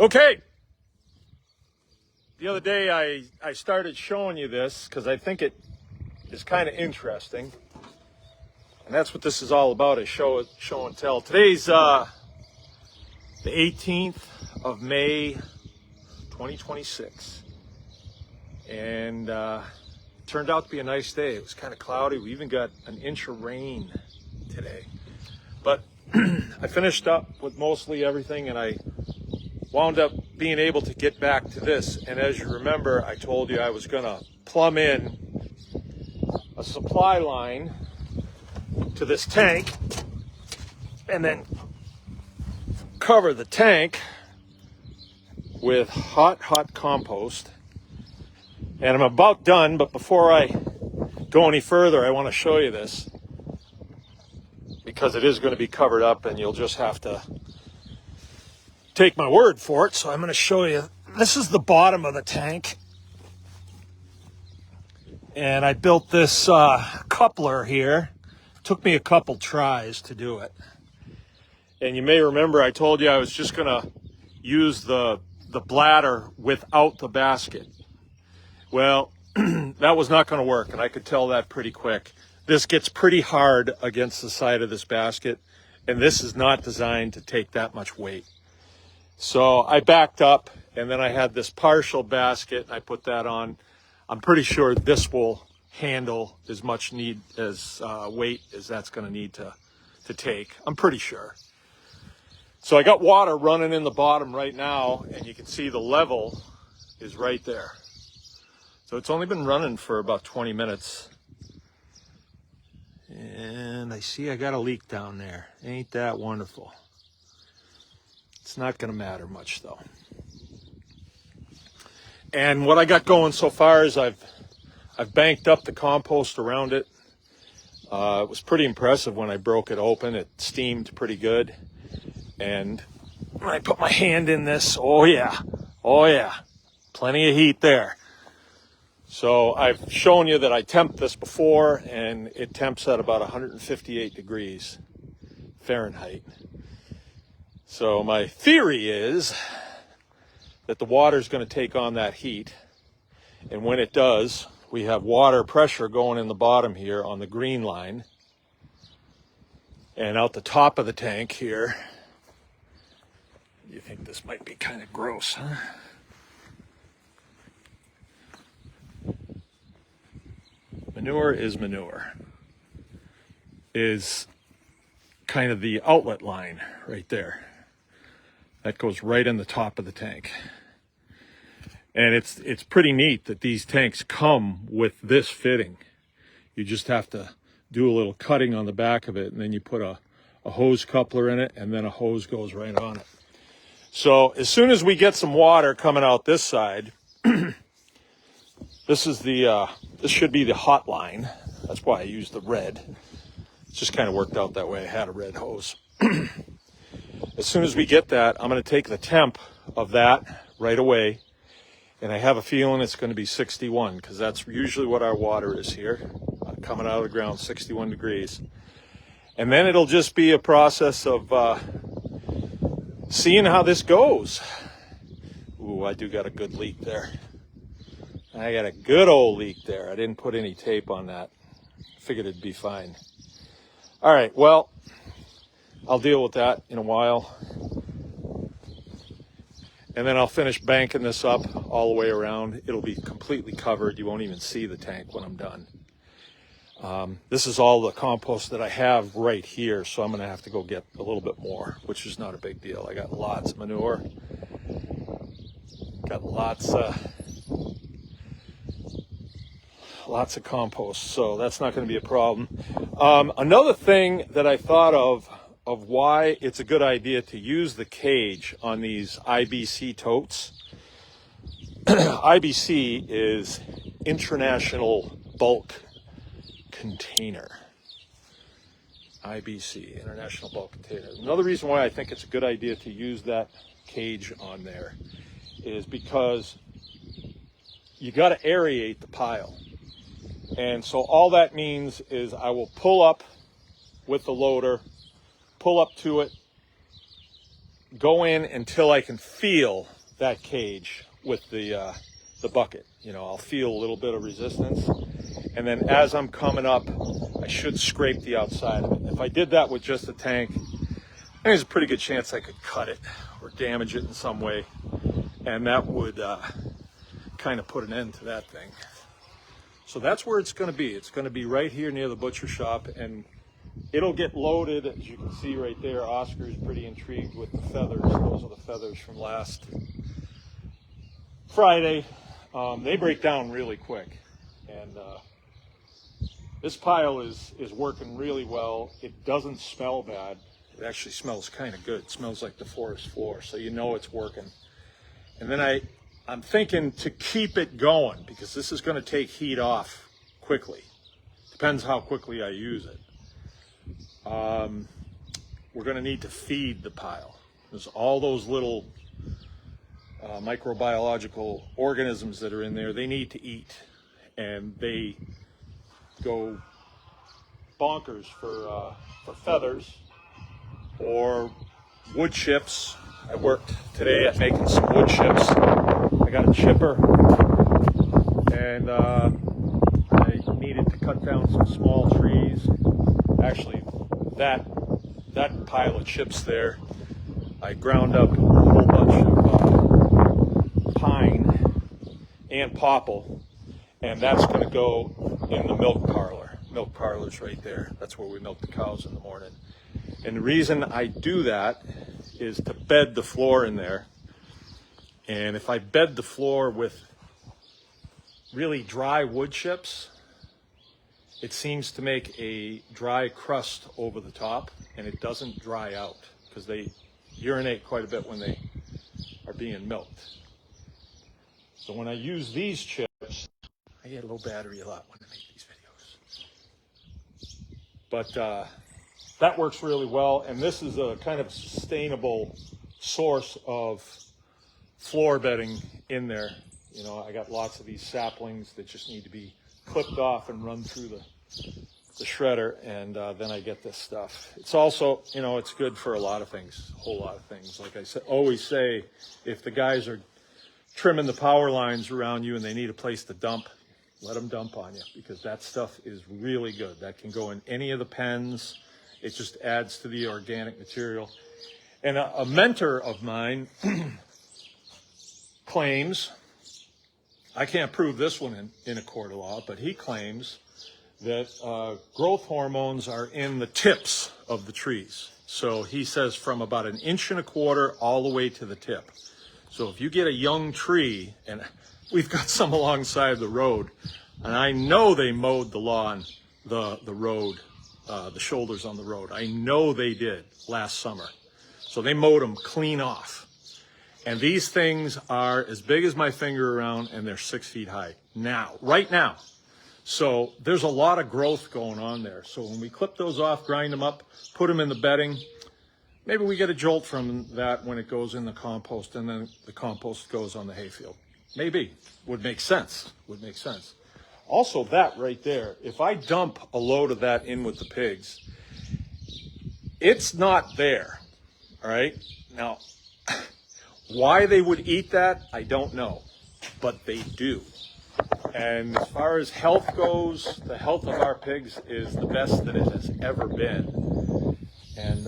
Okay. The other day I started showing you this because I think it is kind of interesting. And that's what this is all about, is show and tell. Today's the 18th of May, 2026. And it turned out to be a nice day. It was kind of cloudy. We even got an inch of rain today. But I finished up with mostly everything, and I wound up being able to get back to this. And as you remember, I told you I was going to plumb in a supply line to this tank and then cover the tank with hot compost. And I'm about done, but before I go any further, I want to show you this, because it is going to be covered up and you'll just have to take my word for it. So I'm going to show you. This is the bottom of the tank, and I built this coupler here. Took me a couple tries to do it. And you may remember I told you I was just going to use the bladder without the basket. Well, that was not going to work, and I could tell that pretty quick. This gets pretty hard against the side of this basket, and this is not designed to take that much weight. So I backed up, and then I had this partial basket, and I put that on. I'm pretty sure this will handle as much weight as that's going to need to take. I'm pretty sure. So I got water running in the bottom right now, and you can see the level is right there. So it's only been running for about 20 minutes. And I see I got a leak down there. Ain't that wonderful? It's not going to matter much, though. And what I got going so far is I've banked up the compost around it. It was pretty impressive when I broke it open. It steamed pretty good. And when I put my hand in this, oh yeah, plenty of heat there. So I've shown you that I temped this before, and it temps at about 158 degrees Fahrenheit. So my theory is that the water is going to take on that heat. And when it does, we have water pressure going in the bottom here on the green line. And out the top of the tank here, you think this might be kind of gross, huh? Manure is kind of the outlet line right there. That goes right in the top of the tank. And it's pretty neat that these tanks come with this fitting. You just have to do a little cutting on the back of it, and then you put a hose coupler in it, and then a hose goes right on it. So as soon as we get some water coming out this side, this should be the hot line. That's why I used the red. It just kind of worked out that way. I had a red hose. As soon as we get that, I'm going to take the temp of that right away. And I have a feeling it's going to be 61, because that's usually what our water is here. Coming out of the ground, 61 degrees. And then it'll just be a process of seeing how this goes. Ooh, I do got a good leak there. I got a good old leak there. I didn't put any tape on that. Figured it'd be fine. All right, well, I'll deal with that in a while. And then I'll finish banking this up all the way around. It'll be completely covered. You won't even see the tank when I'm done. This is all the compost that I have right here, so I'm going to have to go get a little bit more, which is not a big deal. I got lots of manure. Got lots of compost, so that's not going to be a problem. Another thing that I thought of why it's a good idea to use the cage on these IBC totes. IBC is International Bulk Container. IBC, International Bulk Container. Another reason why I think it's a good idea to use that cage on there is because you got to aerate the pile. And so all that means is I will pull up with the loader, pull up to it, go in until I can feel that cage with the bucket. You know, I'll feel a little bit of resistance, and then as I'm coming up, I should scrape the outside of it. If I did that with just a tank, I think there's a pretty good chance I could cut it or damage it in some way, and that would kind of put an end to that thing. So that's where it's going to be. It's going to be right here near the butcher shop, and it'll get loaded. As you can see right there, Oscar's pretty intrigued with the feathers. Those are the feathers from last Friday. They break down really quick, and this pile is working really well. It doesn't smell bad. It actually smells kind of good. It smells like the forest floor, so you know it's working. And then I'm thinking to keep it going, because this is going to take heat off quickly. Depends how quickly I use it. We're going to need to feed the pile. There's all those little microbiological organisms that are in there. They need to eat, and they go bonkers for feathers or wood chips. I worked today at making some wood chips. I got a chipper, and I needed to cut down some small trees. Actually, that pile of chips there, I ground up a whole bunch of pine and popple, and that's going to go in the milk parlor. Milk parlor's right there. That's where we milk the cows in the morning. And the reason I do that is to bed the floor in there. And if I bed the floor with really dry wood chips, it seems to make a dry crust over the top, and it doesn't dry out, because they urinate quite a bit when they are being milked. So when I use these chips, I get low battery a lot when I make these videos. But that works really well, and this is a kind of sustainable source of floor bedding in there. You know, I got lots of these saplings that just need to be clipped off and run through the shredder, and then I get this stuff. It's also, you know, it's good for a lot of things, a whole lot of things. Like I always say, if the guys are trimming the power lines around you and they need a place to dump, let them dump on you, because that stuff is really good. That can go in any of the pens. It just adds to the organic material. And a mentor of mine claims, I can't prove this one in a court of law, but he claims that growth hormones are in the tips of the trees. So he says from about 1.25 inches all the way to the tip. So if you get a young tree, and we've got some alongside the road, and I know they mowed the lawn, the road, the shoulders on the road. I know they did last summer. So they mowed them clean off. And these things are as big as my finger around, and they're 6 feet high now, right now. So there's a lot of growth going on there. So when we clip those off, grind them up, put them in the bedding, maybe we get a jolt from that when it goes in the compost, and then the compost goes on the hayfield. Maybe. Would make sense. Would make sense. Also, that right there, if I dump a load of that in with the pigs, it's not there, all right? Now, why they would eat that, I don't know, but they do. And as far as health goes, the health of our pigs is the best that it has ever been. And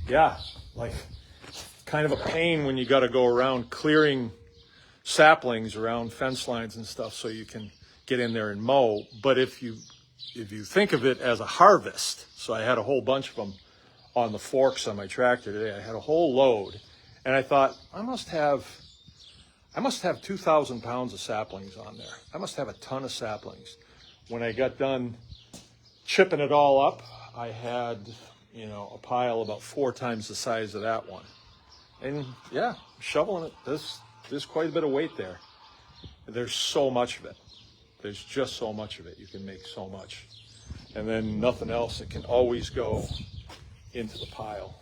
yeah, like kind of a pain when you got to go around clearing saplings around fence lines and stuff so you can get in there and mow. But if you think of it as a harvest, so I had a whole bunch of them on the forks on my tractor today. I had a whole load, and I thought I must have 2,000 pounds of saplings on there. I must have a ton of saplings. When I got done chipping it all up, I had, you know, a pile about 4 times the size of that one. And yeah, shoveling it, there's quite a bit of weight there. There's so much of it. There's just so much of it. You can make so much. And then nothing else. It can always go into the pile.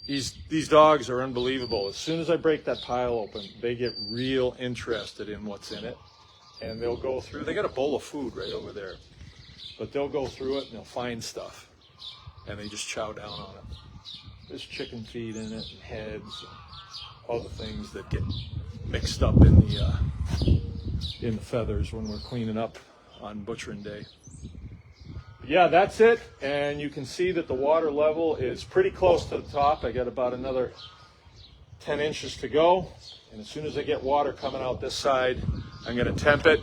These dogs are unbelievable. As soon as I break that pile open, they get real interested in what's in it. And they'll go through. They got a bowl of food right over there. But they'll go through it and they'll find stuff. And they just chow down on it. There's chicken feed in it, and heads, and all the things that get mixed up in the feathers when we're cleaning up on butchering day. Yeah, that's it, and you can see that the water level is pretty close to the top. I got about another 10 inches to go, and as soon as I get water coming out this side, I'm going to temp it.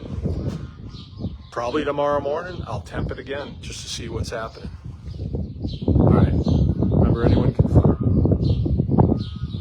Probably tomorrow morning I'll temp it again just to see what's happening. All right, remember, anyone can